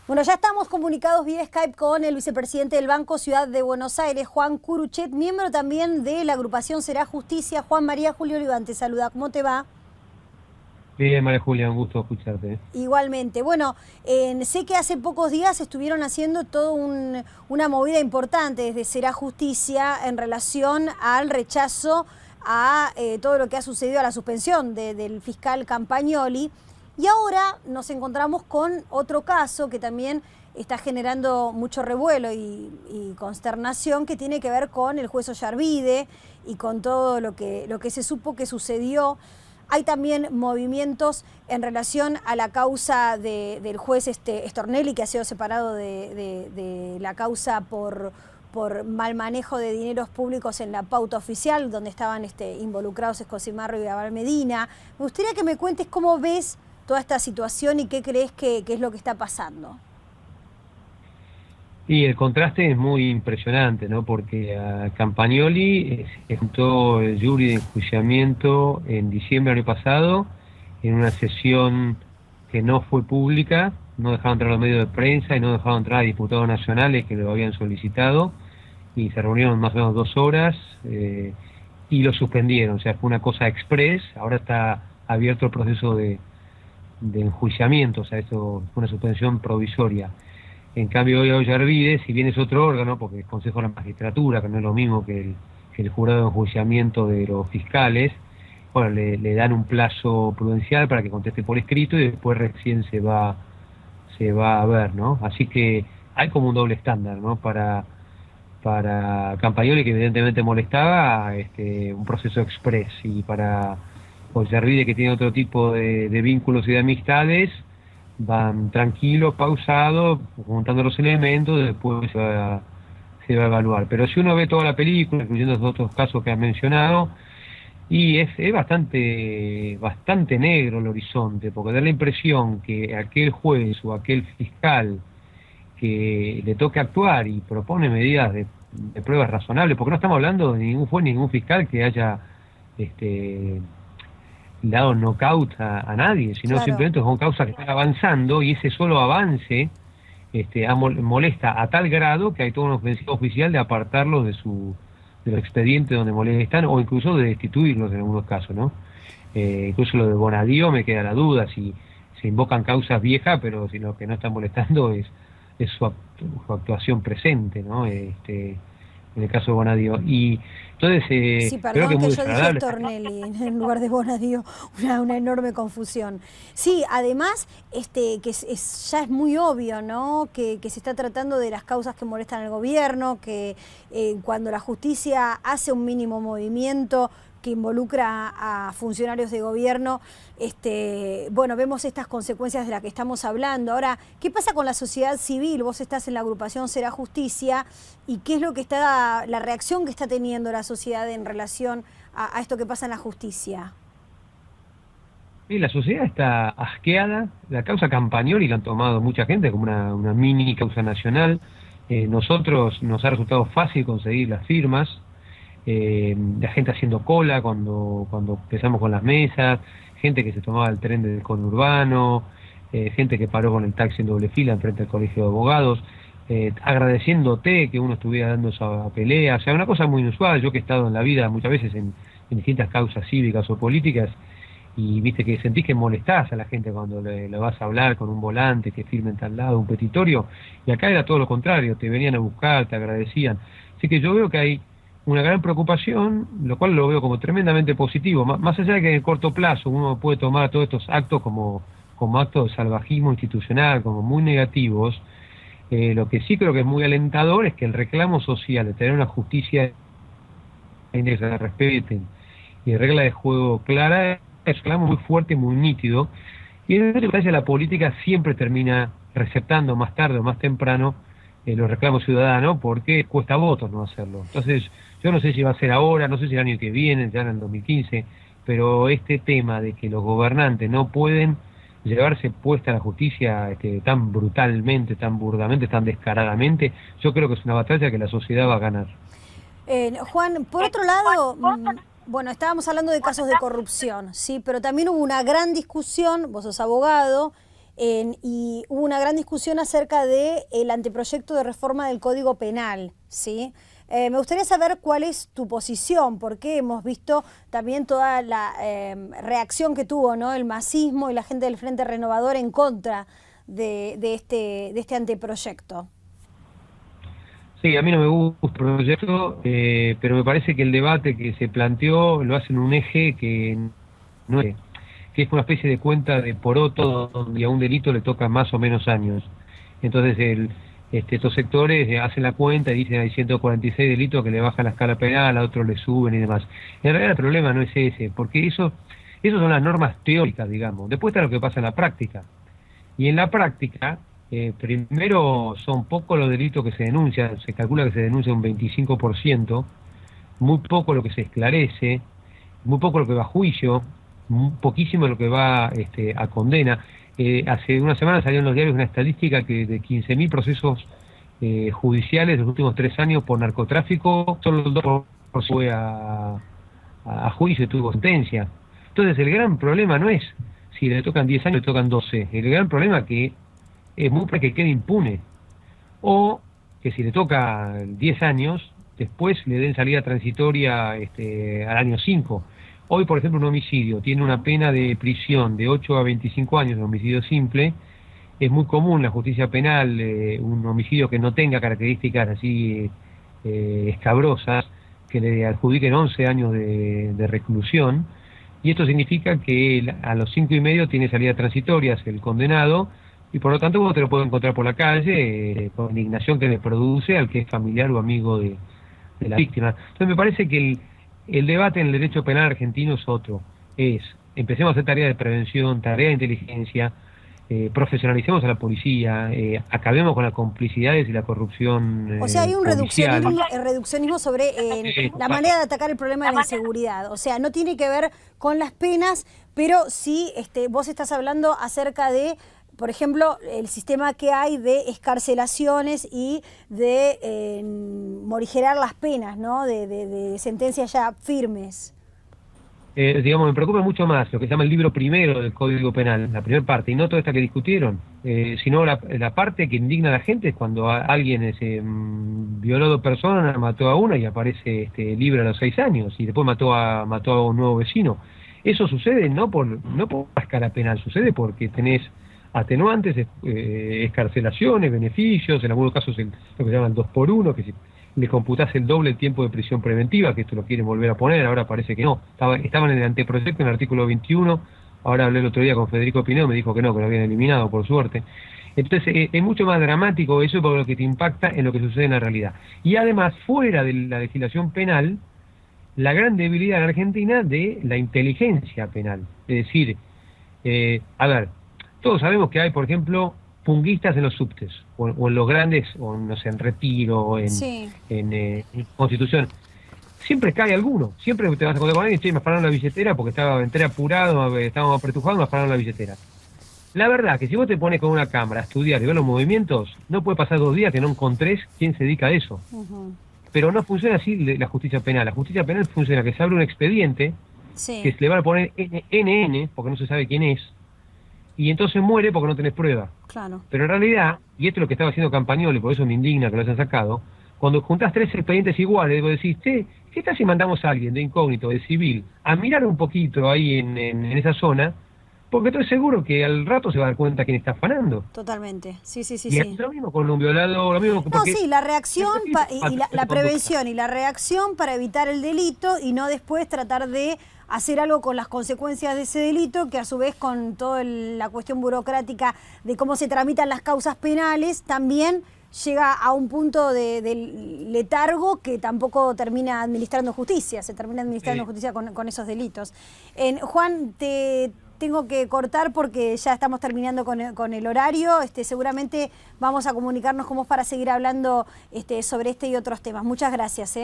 Bueno, ya estamos comunicados vía Skype con el vicepresidente del Banco Ciudad de Buenos Aires, Juan Curuchet, miembro también de la agrupación Será Justicia. Juan María Julio Oliván te saluda. ¿Cómo te va? Bien, María Julia, un gusto escucharte. Igualmente. Bueno, sé que hace pocos días estuvieron haciendo toda una movida importante desde Será Justicia en relación al rechazo a todo lo que ha sucedido a la suspensión del fiscal Campagnoli. Y ahora nos encontramos con otro caso que también está generando mucho revuelo y consternación, que tiene que ver con el juez Ollarvide y con todo lo que se supo que sucedió. Hay también movimientos en relación a la causa del juez Stornelli, que ha sido separado de la causa por mal manejo de dineros públicos en la pauta oficial, donde estaban involucrados Escosimarro y Abal Medina. Me gustaría que me cuentes cómo ves toda esta situación y qué crees que es lo que está pasando. Y el contraste es muy impresionante, ¿no? Porque a Campagnoli se juntó el jury de enjuiciamiento en diciembre del año pasado, en una sesión que no fue pública, no dejaron entrar a los medios de prensa y no dejaron entrar a diputados nacionales que lo habían solicitado, y se reunieron más o menos 2 horas y lo suspendieron. O sea, fue una cosa express. Ahora está abierto el proceso de enjuiciamiento, o sea, esto fue una suspensión provisoria. En cambio, hoy Ollarvide, si bien es otro órgano, porque es Consejo de la Magistratura, que no es lo mismo que el jurado de enjuiciamiento de los fiscales, bueno, le dan un plazo prudencial para que conteste por escrito y después recién se va a ver, ¿no? Así que hay como un doble estándar, ¿no? Para Campagnoli, que evidentemente molestaba, un proceso express, y para Ollarvide, que tiene otro tipo de vínculos y de amistades, van tranquilos, pausados, juntando los elementos, después se va a evaluar. Pero si uno ve toda la película, incluyendo los otros casos que has mencionado, y es bastante negro el horizonte, porque da la impresión que aquel juez o aquel fiscal que le toque actuar y propone medidas de pruebas razonables, porque no estamos hablando de ningún juez ni ningún fiscal que haya dado knockout a nadie, sino Claro. simplemente son causas que están avanzando, y ese solo avance molesta a tal grado que hay toda una ofensiva oficial de apartarlos de los expedientes donde molestan, o incluso de destituirlos en algunos casos, ¿no? Incluso lo de Bonadío me queda la duda, si se invocan causas viejas, pero si lo que no están molestando es su actuación presente, ¿no? En el caso de Bonadío. Y entonces Sí, creo que perdón es que muy yo dije desagradable. Stornelli en lugar de Bonadío, una enorme confusión. Sí, además que ya es muy obvio, ¿no? Que se está tratando de las causas que molestan al gobierno, que cuando la justicia hace un mínimo movimiento que involucra a funcionarios de gobierno, bueno, vemos estas consecuencias de las que estamos hablando. Ahora, ¿qué pasa con la sociedad civil? Vos estás en la agrupación Será Justicia, ¿y qué es lo que la reacción que está teniendo la sociedad en relación a esto que pasa en la justicia? Sí, la sociedad está asqueada. La causa Campagnoli la han tomado mucha gente como una mini causa nacional. Nosotros nos ha resultado fácil conseguir las firmas. La gente haciendo cola cuando empezamos con las mesas, gente que se tomaba el tren del conurbano, gente que paró con el taxi en doble fila enfrente del colegio de abogados, agradeciéndote que uno estuviera dando esa pelea. O sea, una cosa muy inusual. Yo, que he estado en la vida muchas veces en distintas causas cívicas o políticas, y viste que sentís que molestás a la gente cuando le vas a hablar con un volante, que firme en tal lado, un petitorio, y acá era todo lo contrario, te venían a buscar, te agradecían. Así que yo veo que hay una gran preocupación, lo cual lo veo como tremendamente positivo, más allá de que en el corto plazo uno puede tomar todos estos actos como actos de salvajismo institucional, como muy negativos. Lo que sí creo que es muy alentador es que el reclamo social de tener una justicia que se respeten y regla de juego clara es un reclamo muy fuerte, muy nítido, y en ese país la política siempre termina receptando más tarde o más temprano los reclamos ciudadanos, porque cuesta votos no hacerlo. Entonces, yo no sé si va a ser ahora, no sé si el año que viene, ya en el 2015, pero este tema de que los gobernantes no pueden llevarse puesta la justicia tan brutalmente, tan burdamente, tan descaradamente, yo creo que es una batalla que la sociedad va a ganar. Juan, por otro lado, bueno, estábamos hablando de casos de corrupción, ¿sí? Pero también hubo una gran discusión, vos sos abogado, y hubo una gran discusión acerca del anteproyecto de reforma del Código Penal, ¿sí? Me gustaría saber cuál es tu posición, porque hemos visto también toda la reacción que tuvo, ¿no?, el masismo y la gente del Frente Renovador en contra de este anteproyecto. Sí, a mí no me gusta el proyecto, pero me parece que el debate que se planteó lo hace en un eje que no es, que es una especie de cuenta de poroto donde a un delito le toca más o menos años. Entonces estos sectores hacen la cuenta y dicen hay 146 delitos que le bajan la escala penal, a otros le suben y demás. En realidad el problema no es ese, porque eso son las normas teóricas, digamos. Después está lo que pasa en la práctica. Y en la práctica, primero son pocos los delitos que se denuncian, se calcula que se denuncia un 25%, muy poco lo que se esclarece, muy poco lo que va a juicio, poquísimo lo que va a condena. Hace una semana salió en los diarios una estadística que de 15.000 procesos judiciales de los últimos 3 años por narcotráfico, solo el 2% fue a juicio y tuvo sentencia. Entonces el gran problema no es si le tocan 10 años, le tocan 12. El gran problema que es muy para que quede impune. O que si le toca 10 años, después le den salida transitoria al año 5. Hoy, por ejemplo, un homicidio tiene una pena de prisión de 8 a 25 años, un homicidio simple. Es muy común en la justicia penal un homicidio que no tenga características así escabrosas, que le adjudiquen 11 años de reclusión. Y esto significa que a los 5 y medio tiene salida transitoria el condenado, y por lo tanto uno te lo puede encontrar por la calle por indignación que le produce al que es familiar o amigo de la víctima. Entonces me parece que el debate en el derecho penal argentino es otro. Empecemos a hacer tareas de prevención, tareas de inteligencia, profesionalicemos a la policía, acabemos con las complicidades y la corrupción. O sea, hay un reduccionismo sobre la manera de atacar el problema de la inseguridad. O sea, no tiene que ver con las penas, pero sí vos estás hablando acerca de, por ejemplo, el sistema que hay de excarcelaciones y de morigerar las penas, ¿no?, de sentencias ya firmes. Digamos, me preocupa mucho más lo que se llama el libro primero del Código Penal, la primera parte, y no toda esta que discutieron, sino la parte que indigna a la gente es cuando alguien violó a 2 personas, mató a una y aparece libre a los 6 años, y después mató a un nuevo vecino. Eso sucede no por la escala penal, sucede porque tenés atenuantes, excarcelaciones, beneficios, en algunos casos lo que se llama el 2x1, que si le computás el doble el tiempo de prisión preventiva, que esto lo quieren volver a poner, ahora parece que no. Estaban en el anteproyecto, en el artículo 21, ahora hablé el otro día con Federico Pinedo, me dijo que no, que lo habían eliminado, por suerte. Entonces es mucho más dramático eso por lo que te impacta en lo que sucede en la realidad. Y además, fuera de la legislación penal, la gran debilidad en Argentina de la inteligencia penal. Es decir, a ver, todos sabemos que hay, por ejemplo, punguistas en los subtes, o en los grandes, o no sé, en Retiro, o en Constitución. Siempre cae alguno, siempre te vas a encontrar con alguien, che, me afanaron la billetera porque entré apurado, estábamos apretujados, me afanaron la billetera. La verdad que si vos te pones con una cámara a estudiar y ver los movimientos, no puede pasar 2 días que no encontrés quién se dedica a eso. Pero no funciona así la justicia penal. La justicia penal funciona que se abre un expediente, que se le van a poner NN, porque no se sabe quién es, y entonces muere porque no tenés prueba. Claro. Pero en realidad, y esto es lo que estaba haciendo Campagnoli, por eso me indigna que lo hayan sacado, cuando juntás 3 expedientes iguales, vos decís, ¿qué tal si mandamos a alguien de incógnito, de civil, a mirar un poquito ahí en esa zona? Porque estoy seguro que al rato se va a dar cuenta quién está afanando. Totalmente, sí. Y es lo mismo con un violador, lo mismo. No, sí, la reacción y la prevención y la reacción para evitar el delito y no después tratar de hacer algo con las consecuencias de ese delito, que a su vez con toda la cuestión burocrática de cómo se tramitan las causas penales, también llega a un punto de letargo que tampoco termina administrando justicia, se termina administrando justicia con esos delitos. Juan, te tengo que cortar porque ya estamos terminando con el horario. Seguramente vamos a comunicarnos con vos para seguir hablando sobre este y otros temas. Muchas gracias.